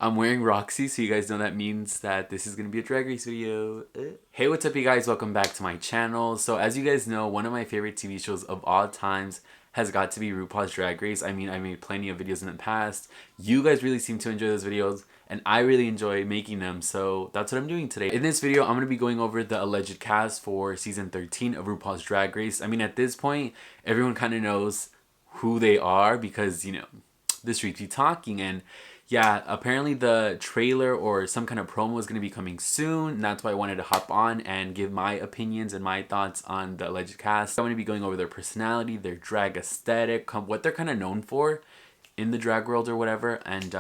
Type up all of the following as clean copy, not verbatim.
I'm wearing Roxy, so you guys know that means that this is going to be a Drag Race video. Hey, what's up you guys? Welcome back to my channel. So as you guys know, one of my favorite TV shows of all times has got to be RuPaul's Drag Race. I mean, I made plenty of videos in the past. You guys really seem to enjoy those videos, and I really enjoy making them, so that's what I'm doing today. In this video, I'm going to be going over the alleged cast for season 13 of RuPaul's Drag Race. I mean, at this point, everyone kind of knows who they are because, you know, the streets be talking. And yeah, apparently the trailer or some kind of promo is going to be coming soon. And that's why I wanted to hop on and give my opinions and my thoughts on the alleged cast. I'm going to be going over their personality, their drag aesthetic, what they're kind of known for in the drag world or whatever. And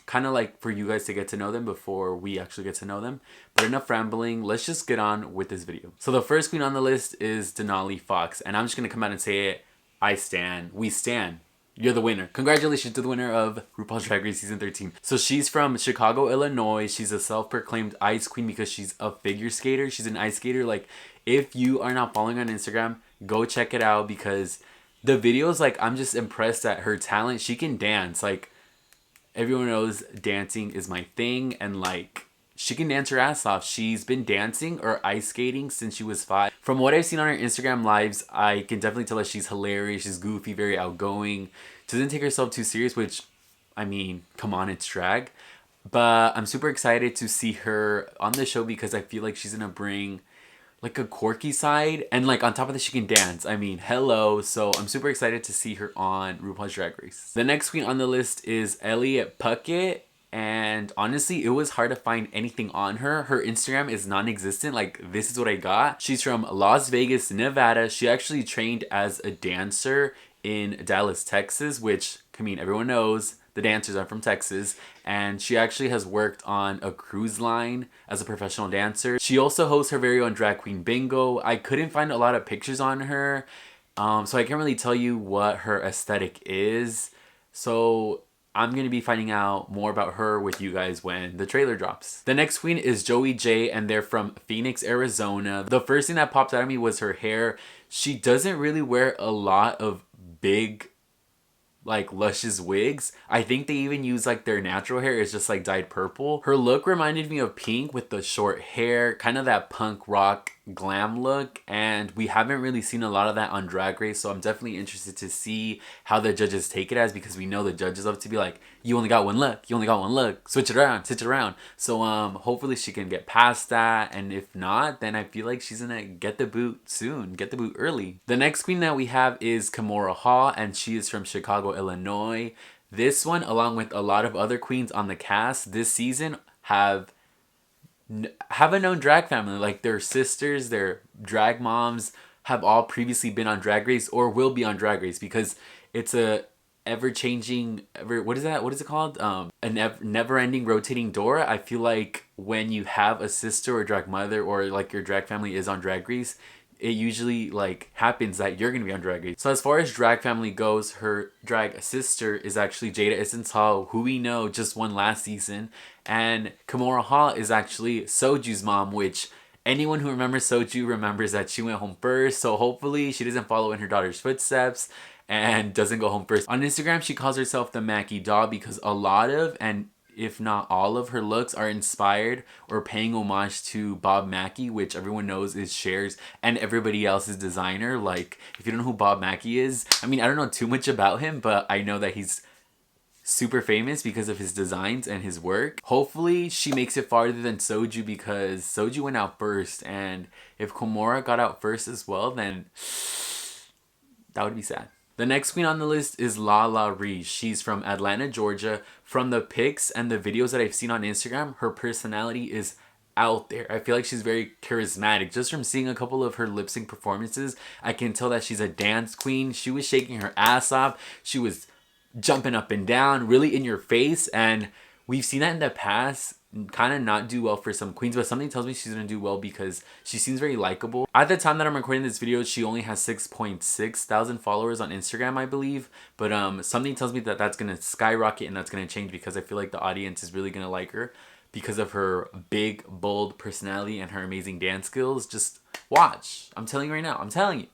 kind of like for you guys to get to know them before we actually get to know them. But enough rambling, let's just get on with this video. So the first queen on the list is Denali Fox. And I'm just going to come out and say it. I stan. We stan. You're the winner. Congratulations to the winner of RuPaul's Drag Race Season 13. So she's from Chicago, Illinois. She's a self-proclaimed ice queen because she's a figure skater. She's an ice skater. Like, if you are not following on Instagram, go check it out because the videos, like, I'm just impressed at her talent. She can dance. Like, everyone knows dancing is my thing. And, like, she can dance her ass off. She's been dancing or ice skating since she was 5. From what I've seen on her Instagram lives, I can definitely tell that she's hilarious. She's goofy, very outgoing. She doesn't take herself too serious, which, I mean, come on, it's drag. But I'm super excited to see her on the show because I feel like she's going to bring like a quirky side. And like on top of this, she can dance. I mean, hello. So I'm super excited to see her on RuPaul's Drag Race. The next queen on the list is Ellie at Puckett. And honestly, it was hard to find anything on her. Her Instagram is non-existent. Like, this is what I got. She's from Las Vegas, Nevada. She actually trained as a dancer in Dallas, Texas, which, I mean, everyone knows the dancers are from Texas. And she actually has worked on a cruise line as a professional dancer. She also hosts her very own Drag Queen Bingo. I couldn't find a lot of pictures on her, so I can't really tell you what her aesthetic is. So I'm going to be finding out more about her with you guys when the trailer drops. The next queen is Joey J, and they're from Phoenix, Arizona. The first thing that popped out at me was her hair. She doesn't really wear a lot of big, like, luscious wigs. I think they even use like their natural hair is just like dyed purple. Her look reminded me of Pink with the short hair, kind of that punk rock glam look, and we haven't really seen a lot of that on Drag Race, so I'm definitely interested to see how the judges take it as, because we know the judges love to be like, you only got one look, you only got one look, switch it around. So hopefully she can get past that, and if not, then I feel like she's gonna get the boot soon, get the boot early. The next queen that we have is Kamora, and she is from Chicago, Illinois. This one, along with a lot of other queens on the cast this season, have a known drag family. Like, their sisters, their drag moms have all previously been on Drag Race or will be on Drag Race, because it's a ever-changing, what is it called, a never-ending rotating door. I feel like when you have a sister or drag mother, or like your drag family is on Drag Race, it usually like happens that you're gonna be on Drag Race. So as far as drag family goes, her drag sister is actually Jada Essence Hall, who we know just won last season, and Kamora Hall is actually Soju's mom, which anyone who remembers Soju remembers that she went home first. So hopefully she doesn't follow in her daughter's footsteps and doesn't go home first. On Instagram, she calls herself the Mackie Doll because a lot of, and if not all of, her looks are inspired or paying homage to Bob Mackie, which everyone knows is Cher's and everybody else's designer. Like, if you don't know who Bob Mackie is, I mean, I don't know too much about him, but I know that he's super famous because of his designs and his work. Hopefully she makes it farther than Soju, because Soju went out first, and if Kamora got out first as well, then that would be sad. The next queen on the list is Lala Ree. She's from Atlanta, Georgia. From the pics and the videos that I've seen on Instagram, her personality is out there. I feel like she's very charismatic. Just from seeing a couple of her lip sync performances, I can tell that she's a dance queen. She was shaking her ass off. She was jumping up and down, really in your face. And we've seen that in the past kind of not do well for some queens, but something tells me she's gonna do well because she seems very likable. At the time that I'm recording this video, she only has 6.6 thousand followers on Instagram, I believe, but something tells me that that's gonna skyrocket and that's gonna change, because I feel like the audience is really gonna like her because of her big, bold personality and her amazing dance skills. Just watch. I'm telling you right now. I'm telling you.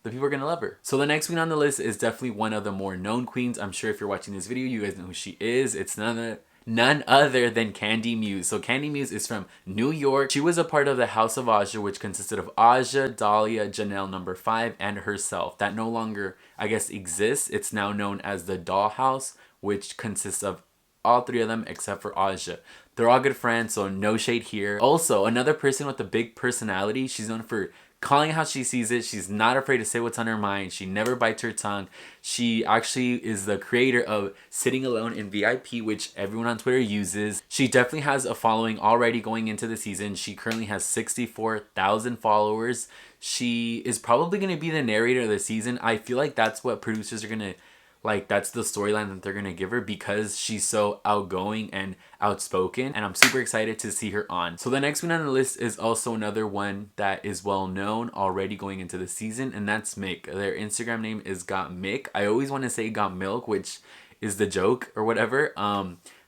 The people are going to love her. So the next queen on the list is definitely one of the more known queens. I'm sure if you're watching this video, you guys know who she is. It's none none other than Candy Muse. So Candy Muse is from New York. She was a part of the House of Aja, which consisted of Aja, Dahlia, Janelle number 5, and herself. That no longer, I guess, exists. It's now known as the Dollhouse, which consists of all 3 of them except for Aja. They're all good friends, so no shade here. Also, another person with a big personality. She's known for calling how she sees it. She's not afraid to say what's on her mind. She never bites her tongue. She actually is the creator of Sitting Alone in VIP, which everyone on Twitter uses. She definitely has a following already going into the season. She currently has 64,000 followers. She is probably going to be the narrator of the season. I feel like that's what producers are going to, like, that's the storyline that they're going to give her because she's so outgoing and outspoken, and I'm super excited to see her on. So the next one on the list is also another one that is well known already going into the season, and that's Mick. Their Instagram name is Got Mick. I always want to say Got Milk, which is the joke or whatever.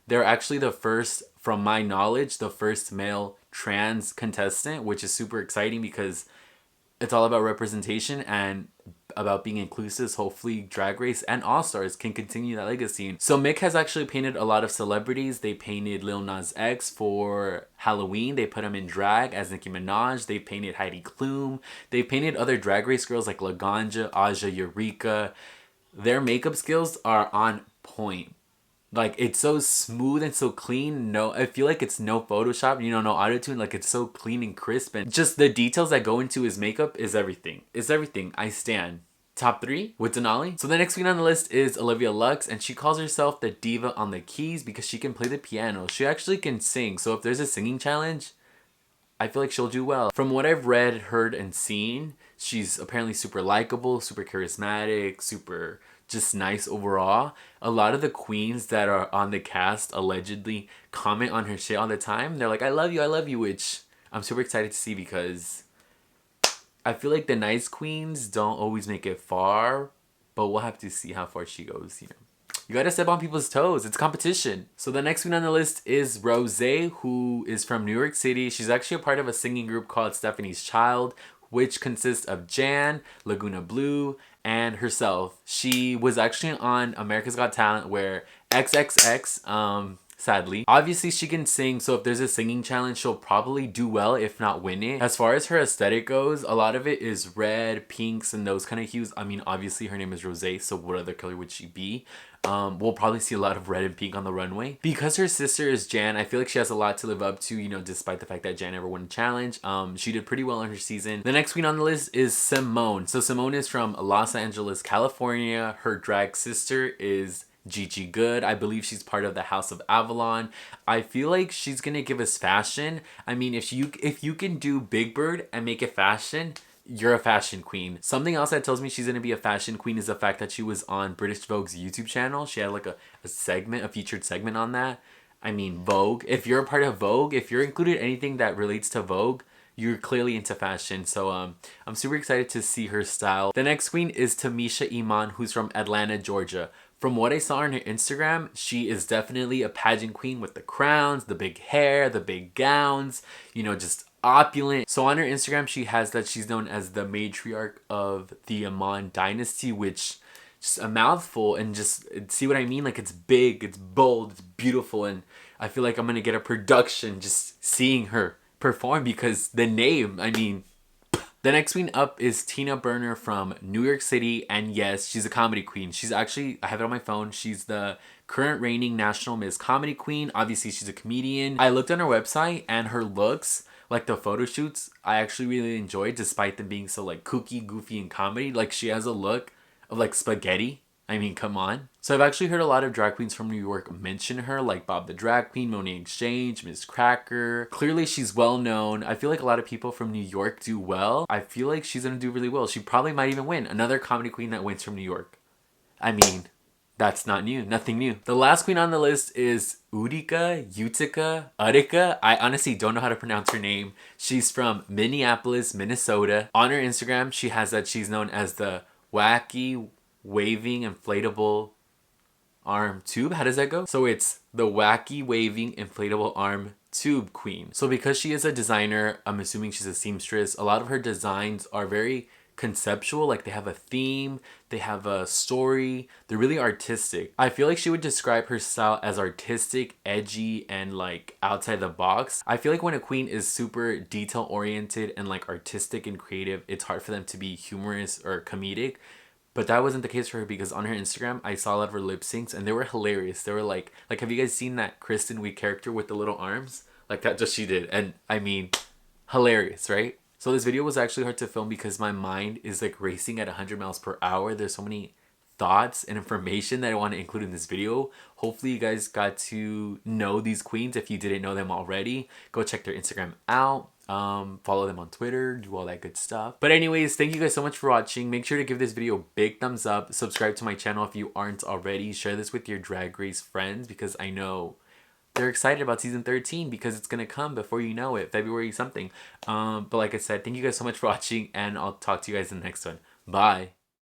They're actually the first, from my knowledge, the first male trans contestant, which is super exciting because it's all about representation and about being inclusive. Hopefully Drag Race and All Stars can continue that legacy. So Mick has actually painted a lot of celebrities. They painted Lil Nas X for Halloween. They put him in drag as Nicki Minaj. They painted Heidi Klum. They painted other Drag Race girls like Laganja, Aja, Eureka. Their makeup skills are on point. Like, it's so smooth and so clean. No, I feel like it's no Photoshop, you know, no auto-tune. Like, it's so clean and crisp. And just the details that go into his makeup is everything. It's everything. I stand. Top 3 with Denali. So the next queen on the list is Olivia Lux. And she calls herself the diva on the keys because she can play the piano. She actually can sing. So if there's a singing challenge, I feel like she'll do well. From what I've read, heard, and seen, she's apparently super likable, super charismatic, super just nice overall. A lot of the queens that are on the cast allegedly comment on her shit all the time. They're like, I love you, which I'm super excited to see because I feel like the nice queens don't always make it far, but we'll have to see how far she goes, you know. You gotta step on people's toes. It's competition. So the next queen on the list is Rose, who is from New York City. She's actually a part of a singing group called Stephanie's Child, which consists of Jan, Laguna Blue, and herself. She was actually on America's Got Talent where XXX, sadly. Obviously, she can sing, so if there's a singing challenge, she'll probably do well, if not win it. As far as her aesthetic goes, a lot of it is red, pinks, and those kind of hues. I mean, obviously, her name is Rose, so what other color would she be? We'll probably see a lot of red and pink on the runway. Because her sister is Jan, I feel like she has a lot to live up to, you know, despite the fact that Jan never won a challenge. She did pretty well in her season. The next queen on the list is Simone. So Simone is from Los Angeles, California. Her drag sister is Gigi Good. I believe she's part of the House of Avalon. I feel like she's gonna give us fashion. I mean, if you can do Big Bird and make it fashion, you're a fashion queen. Something else that tells me she's gonna be a fashion queen is the fact that she was on British Vogue's YouTube channel. She had like a segment, a featured segment on that. I mean, Vogue. If you're a part of Vogue, if you're included anything that relates to Vogue, you're clearly into fashion. So I'm super excited to see her style. The next queen is Tamisha Iman, who's from Atlanta, Georgia. From what I saw on her Instagram, she is definitely a pageant queen with the crowns, the big hair, the big gowns, you know, just opulent. So on her Instagram, she has that she's known as the matriarch of the Iman dynasty, which just a mouthful, and just see what I mean? Like, it's big, it's bold, it's beautiful, and I feel like I'm gonna get a production just seeing her perform because the name, I mean. The next queen up is Tina Berner from New York City, and yes, she's a comedy queen. She's actually, I have it on my phone, she's the current reigning National Miss Comedy Queen. Obviously, she's a comedian. I looked on her website, and her looks, like the photo shoots, I actually really enjoyed, despite them being so like kooky, goofy, and comedy. Like, she has a look of like spaghetti. I mean, come on. So I've actually heard a lot of drag queens from New York mention her, like Bob the Drag Queen, Monet Exchange, Miss Cracker. Clearly, she's well known. I feel like a lot of people from New York do well. I feel like she's gonna do really well. She probably might even win. Another comedy queen that wins from New York. I mean, that's not new. Nothing new. The last queen on the list is Utica. I honestly don't know how to pronounce her name. She's from Minneapolis, Minnesota. On her Instagram, she has that she's known as the wacky waving inflatable arm tube. How does that go? So it's the wacky waving inflatable arm tube queen. So because she is a designer, I'm assuming she's a seamstress. A lot of her designs are very conceptual, like they have a theme, they have a story, they're really artistic. I feel like she would describe her style as artistic, edgy, and like outside the box. I feel like when a queen is super detail oriented and like artistic and creative, it's hard for them to be humorous or comedic. But that wasn't the case for her, because on her Instagram, I saw a lot of her lip syncs and they were hilarious. They were like have you guys seen that Kristen Wiig character with the little arms? Like that just she did. And I mean, hilarious, right? So this video was actually hard to film because my mind is like racing at 100 miles per hour. There's so many thoughts and information that I want to include in this video. Hopefully you guys got to know these queens if you didn't know them already. Go check their Instagram out. Follow them on Twitter, do all that good stuff. But anyways, thank you guys so much for watching. Make sure to give this video a big thumbs up. Subscribe to my channel if you aren't already. Share this with your Drag Race friends, because I know they're excited about season 13 because it's gonna come before you know it, February something. But like I said, thank you guys so much for watching, and I'll talk to you guys in the next one. Bye.